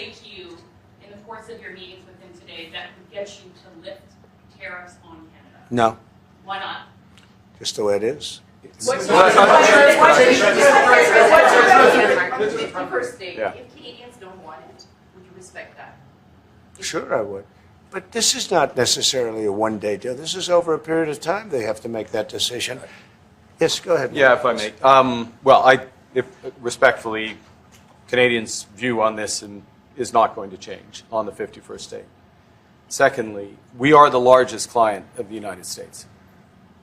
say to you in the course of your meetings with him today that would get you to lift tariffs on Canada? No. Why not? Just the way it is. What's your first state? Yeah. If Canadians don't want it, would you respect that? Sure, I would. But this is not necessarily a one-day deal. This is over a period of time they have to make that decision. Yes, go ahead. Yeah, if I may. Respectfully, Canadians' view on this is not going to change on the 51st state. Secondly, we are the largest client of the United States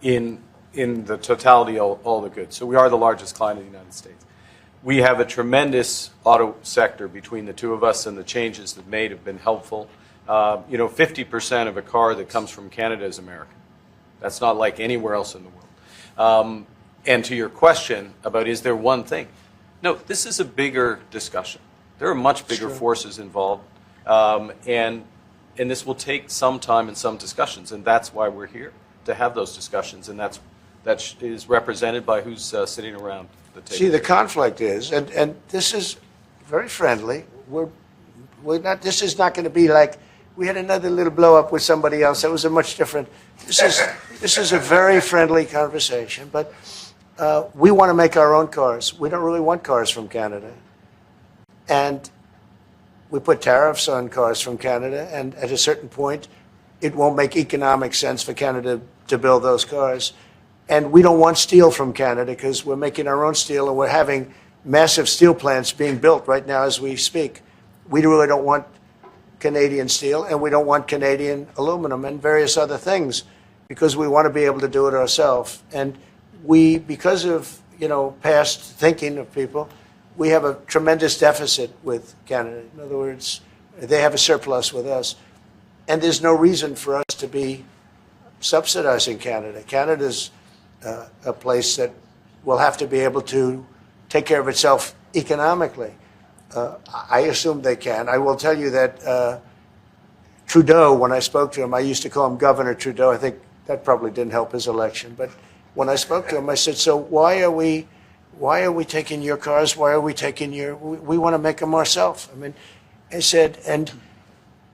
in the totality of all the goods. So we are the largest client of the United States. We have a tremendous auto sector between the two of us, and the changes that made have been helpful. 50% of a car that comes from Canada is American. That's not like anywhere else in the world. And to your question about is there one thing? No, this is a bigger discussion. There are much bigger forces involved, and this will take some time and some discussions, and that's why we're here, to have those discussions, and that is represented by who's sitting around the table. See, the conflict is, and this is very friendly. We're not. This is not going to be like we had another little blow up with somebody else. That was a much different. This is a very friendly conversation, but we want to make our own cars. We don't really want cars from Canada, and we put tariffs on cars from Canada, and at a certain point, it won't make economic sense for Canada to build those cars. And we don't want steel from Canada because we're making our own steel, and we're having massive steel plants being built right now as we speak. We really don't want Canadian steel, and we don't want Canadian aluminum and various other things because we want to be able to do it ourselves. And we, because of past thinking of people, we have a tremendous deficit with Canada. In other words, they have a surplus with us. And there's no reason for us to be subsidizing Canada. Canada's a place that will have to be able to take care of itself economically. I assume they can. I will tell you that Trudeau, when I spoke to him, I used to call him Governor Trudeau. I think that probably didn't help his election. But when I spoke to him, I said, so why are we taking your cars? Why are we taking we want to make them ourselves. I mean, I said, and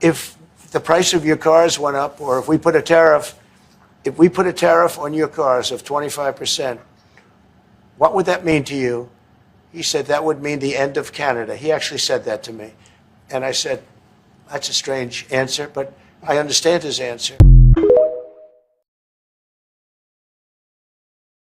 if the price of your cars went up, or if we put a tariff on your cars of 25%, what would that mean to you? He said, that would mean the end of Canada. He actually said that to me. And I said, that's a strange answer, but I understand his answer.